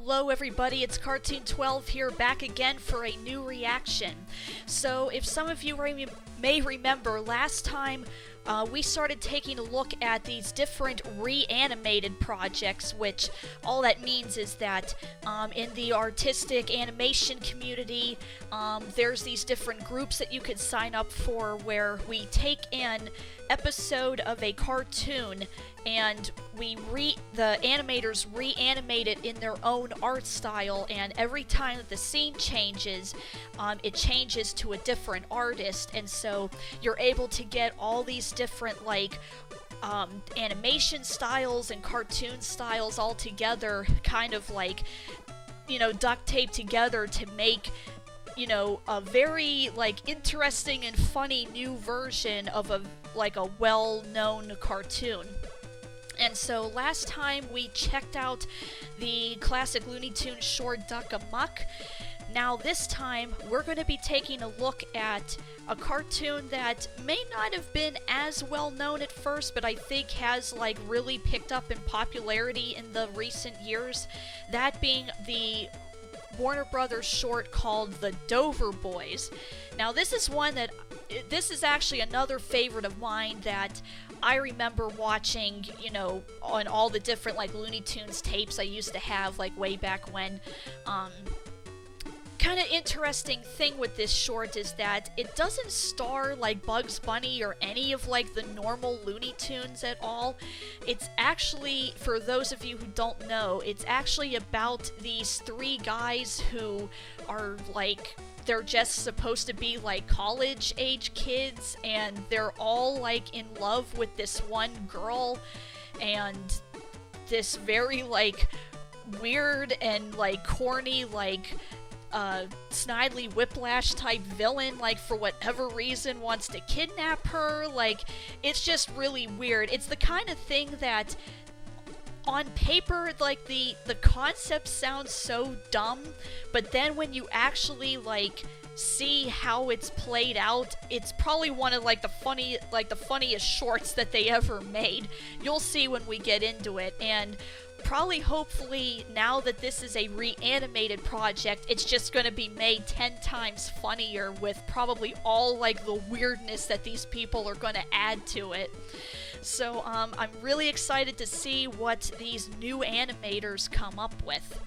Hello everybody, it's Cartoon 12 here, back again for a new reaction. So, if some of you may remember, last time we started taking a look at these different reanimated projects, which all that means is that in the artistic animation community, there's these different groups that you could sign up for where we take an episode of a cartoon and the animators reanimate it in their own art style, and every time that the scene changes, it changes to a different artist, and so you're able to get all these different animation styles and cartoon styles all together, kind of duct taped together to make a very interesting and funny new version of a well-known cartoon. And so last time we checked out the classic Looney Tunes short Duck Amuck. Now this time we're going to be taking a look at a cartoon that may not have been as well known at first, but I think has really picked up in popularity in the recent years. That being the Warner Brothers short called The Dover Boys. Now this is actually another favorite of mine that I remember watching, on all the different Looney Tunes tapes I used to have way back when. Kind of interesting thing with this short is that it doesn't star Bugs Bunny or any of the normal Looney Tunes at all. It's actually, for those of you who don't know, it's actually about these three guys who are they're just supposed to be college age kids, and they're all in love with this one girl, and this very weird and corny Snidely Whiplash type villain, for whatever reason wants to kidnap her. It's just really weird. It's the kind of thing that on paper, the concept sounds so dumb, but then when you actually see how it's played out, it's probably one of the funniest shorts that they ever made. You'll see when we get into it, and probably, hopefully, now that this is a reanimated project, it's just going to be made 10 times funnier with probably all the weirdness that these people are going to add to it. So I'm really excited to see what these new animators come up with.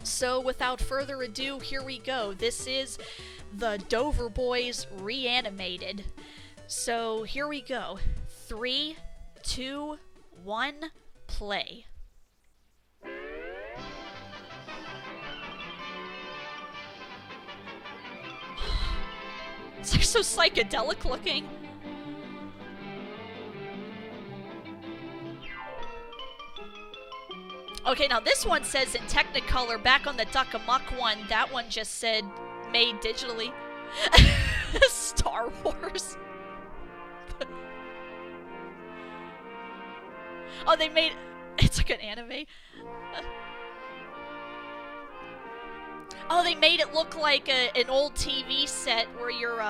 So without further ado, here we go. This is The Dover Boys Reanimated. So here we go. 3, 2, 1, play. It's so psychedelic looking. Okay, now this one says in Technicolor. Back on the Duck Amuck one, that one just said made digitally. Star Wars. Oh, they made... It's like an anime. Oh, they made it look like an old TV set where you're,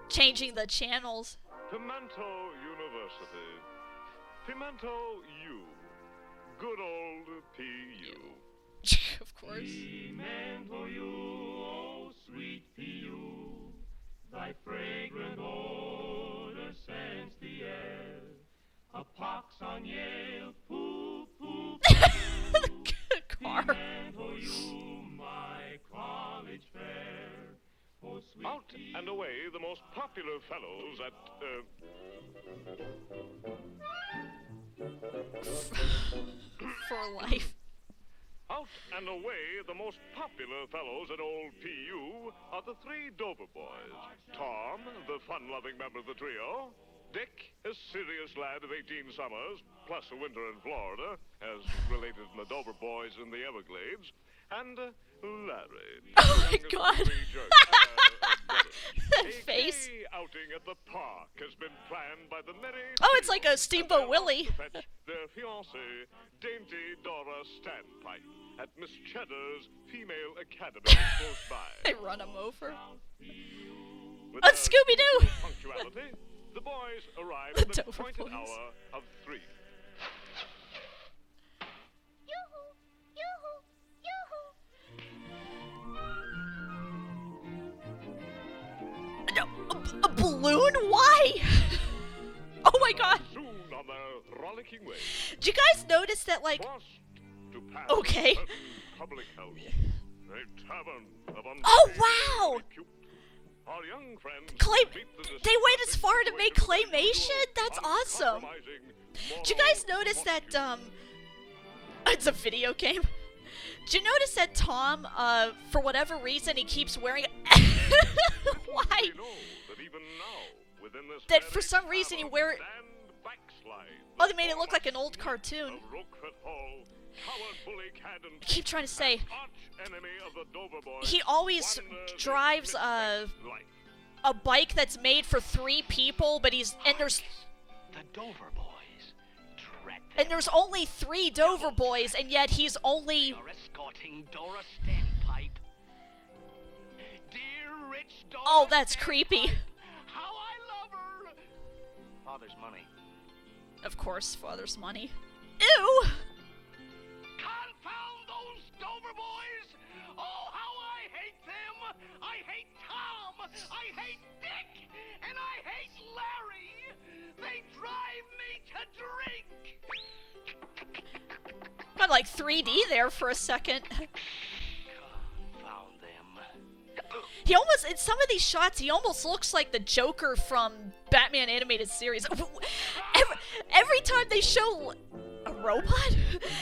changing the channels. Pimento University. Pimento U. Good old P.U. Of course. Pimento U, oh sweet P.U. Thy fragrant odor scents the air. A pox on Yale, poo, poo, poo. Car. Pimento U, my college fair. Oh, sweet Out and away, the most popular fellows at, For life. Out and away, the most popular fellows at old P.U. are the three Dover boys. Tom, the fun-loving member of the trio. Dick, a serious lad of 18 summers, plus a winter in Florida, as related in the Dover boys in the Everglades. And Larry. Oh my God. That A face. gay outing at the park has been planned by the merry... Oh, it's like a Steamboat Willie. ...to fetch their fiancée, dainty Dora Standpipe, at Miss Cheddar's Female Academy close by. They run him over. With A Scooby-Doo! punctuality, the boys arrive at the Dover appointed boys. hour of 3. Yoo on their rollicking way. Do you guys notice that, like... Forced to pass Okay. a certain public house, a tavern of Oh, wow! repute. Our young friends meet the They went as far to make distressing claymation? That's awesome! uncompromising Did you guys notice that, it's a video game? Did you notice that Tom, for whatever reason, he keeps wearing Why? They know that even now, within this That for very some reason he tavern wear... stand backslide Oh, they made it look like an old cartoon. of Roquefort Hall, coward bully Cadden, I keep trying to say... arch enemy of the Dover boys. He always drives a bike that's made for 3 people, but he's... And there's... The Dover boys. And there's only 3 Dover boys, and yet he's only... You're escorting Dora Standpipe. Dear rich Dora Oh, that's creepy. How I love her. Father's money. Of course, father's money. Ew! Confound those Dover boys! Oh, how I hate them! I hate Tom! I hate Dick! And I hate Larry! They drive me to drink! Got like 3D there for a second. Confound them. He almost, in some of these shots, he almost looks like the Joker from Batman Animated Series. Every time they show a robot,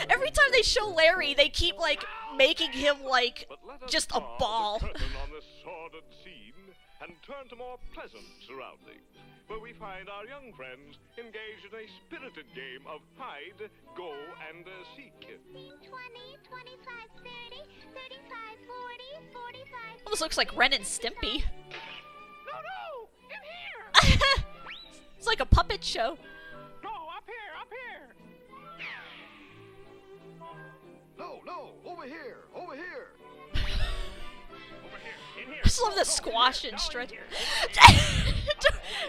every time they show Larry, they keep like making him like But let us just a draw ball. the curtain on this sordid scene and turn to more pleasant surroundings, where we find our young friends engaged in a spirited game of hide, go, and seek. 20, 25, 30, 35, 40, 45. Almost looks like Ren and Stimpy. No! In here! It's like a puppet show. No, up here! Up here! No, over here, over here. I just love the squash and stretch.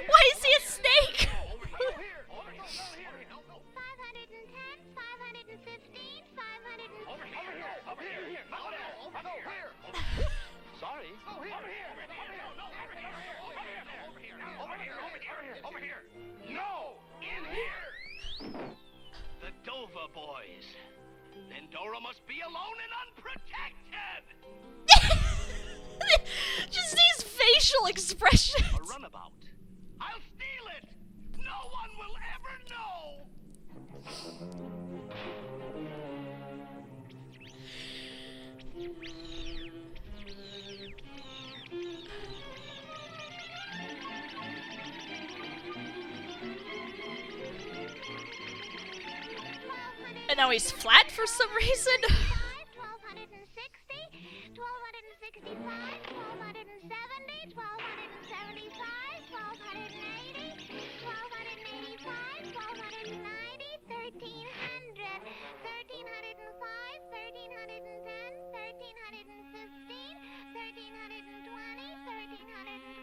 Why is he a snake? 510, 515, 500. Sorry. No! In here! The Dover boys. Then Dora must be alone and unprotected! Just these facial expressions. A runabout. I'll steal it! No one will ever know! And now he's flat for some reason. 1260, 1265, 1270, 1275, 1280, 1285, 1290, 1300, 1305, 1310, 1315, 1320,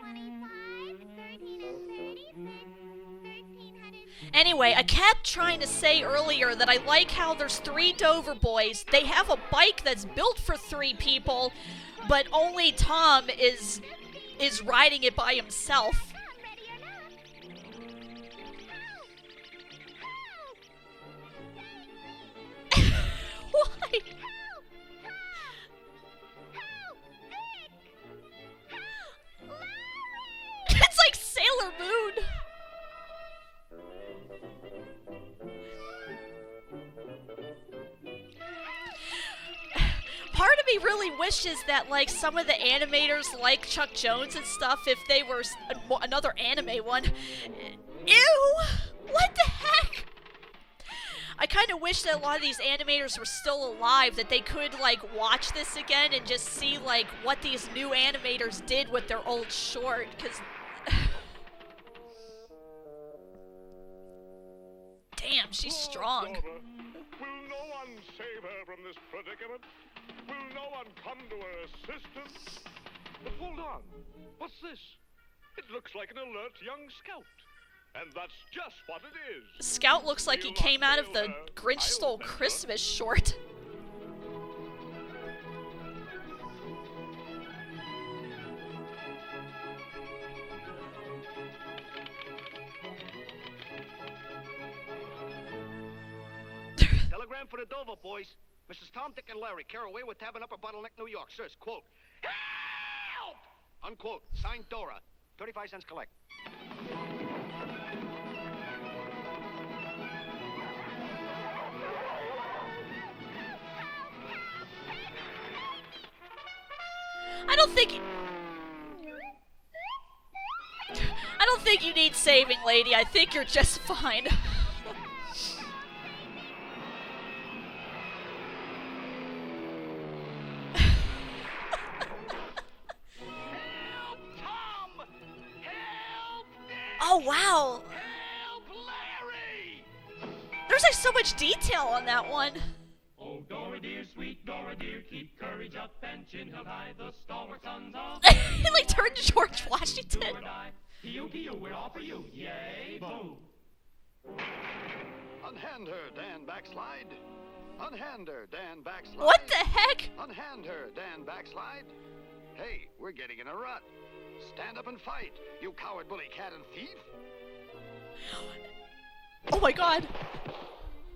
1325, 1330, 1300. Anyway, I kept trying to say earlier that I like how there's 3 Dover boys. They have a bike that's built for 3 people, but only Tom is riding it by himself. I'm ready or not. Why? Help! Dick! Help! Larry! It's like Sailor Moon. Part of me really wishes that, like, some of the animators, like Chuck Jones and stuff, if they were another anime one. Ew! What the heck? I kind of wish that a lot of these animators were still alive, that they could, like, watch this again and just see, like, what these new animators did with their old short, because... Damn, she's strong. Dora, will no one save her from this predicament? Will no one come to her assistance? But hold on. What's this? It looks like an alert young scout. And that's just what it is. Scout looks like he came out of the Grinch Stole Christmas short. for the Dover boys. Mrs. Tom, Dick, and Larry, Caraway with Tavern Upper Bottleneck, New York. Says, quote, help! Unquote. Signed Dora. 35 cents collect. I don't think you need saving, lady. I think you're just fine. Tom! Help! Oh, wow. Help, Larry! There's like so much detail on that one. Oh, Dora dear, sweet Dora dear, keep courage up and chin held high. The stalwart sons of He like turned to George Washington. do or die. Pew, pew, we're all for you. Yay, boo. Unhand her, Dan Backslide. Unhand her, Dan Backslide. What the heck? Unhand her, Dan Backslide. Hey, we're getting in a rut. Stand up and fight, you coward, bully, cat, and thief. Oh my god.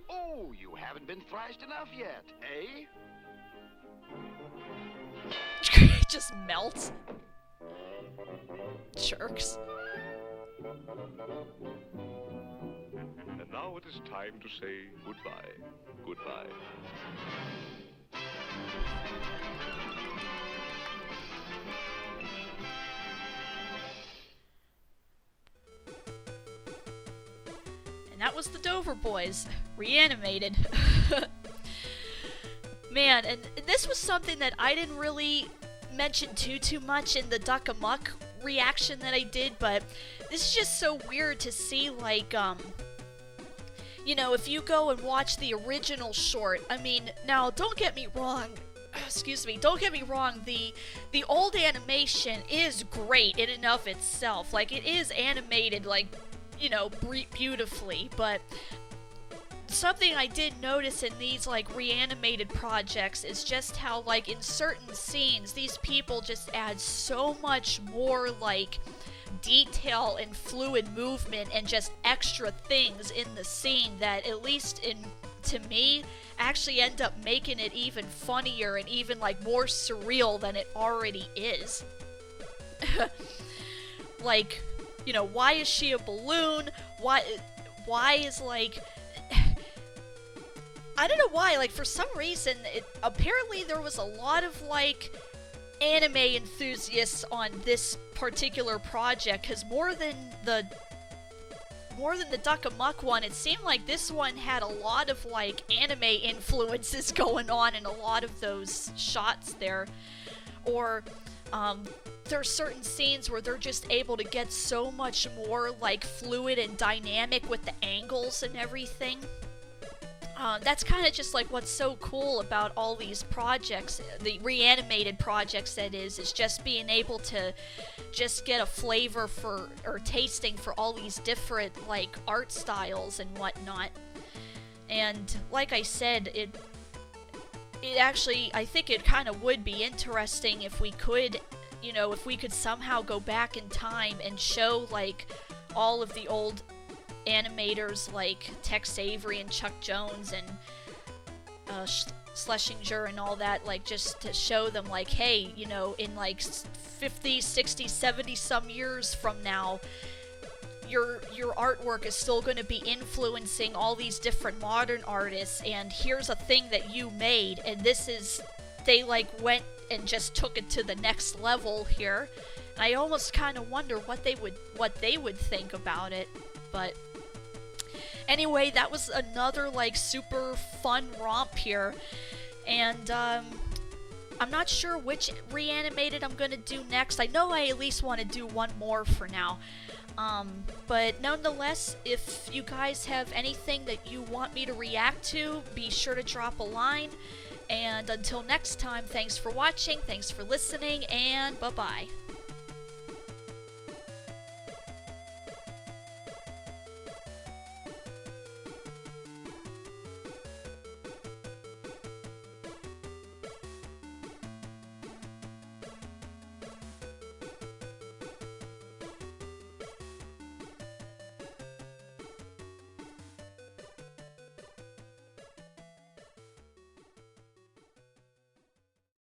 Oh, you haven't been thrashed enough yet, eh? It just melts. Jerks. And now it is time to say goodbye. Goodbye. And that was the Dover Boys, Reanimated. Man, and this was something that I didn't really mention too much in the Duck Amuck reaction that I did, but this is just so weird to see, like, you know, if you go and watch the original short, I mean, now, don't get me wrong, excuse me, don't get me wrong, the old animation is great in and of itself, like, it is animated, like, you know, beautifully, but something I did notice in these, like, reanimated projects is just how, like, in certain scenes, these people just add so much more, like, detail and fluid movement and just extra things in the scene that, at least to me, actually end up making it even funnier and even, like, more surreal than it already is. Like, you know, why is she a balloon? Why is, like, I don't know why, like, for some reason, apparently there was a lot of, like, anime enthusiasts on this particular project, because more than the Duck Amuck one, it seemed like this one had a lot of, like, anime influences going on in a lot of those shots there. Or, there are certain scenes where they're just able to get so much more, like, fluid and dynamic with the angles and everything. That's kind of just like what's so cool about all these projects, the reanimated projects that is just being able to just get a flavor for, or tasting for all these different, like, art styles and whatnot. And like I said, it actually, I think it kind of would be interesting if we could, you know, if we could somehow go back in time and show, like, all of the old animators like Tex Avery and Chuck Jones and Schlesinger and all that, like, just to show them, like, hey, you know, in, like, 50, 60, 70 some years from now, your artwork is still going to be influencing all these different modern artists, and here's a thing that you made, and this is, they, like, went and just took it to the next level here. And I almost kind of wonder what they would think about it. But anyway, that was another, like, super fun romp here, and I'm not sure which reanimated I'm gonna do next. I know I at least want to do one more for now, but nonetheless, if you guys have anything that you want me to react to, be sure to drop a line, and until next time, thanks for watching, thanks for listening, and bye-bye.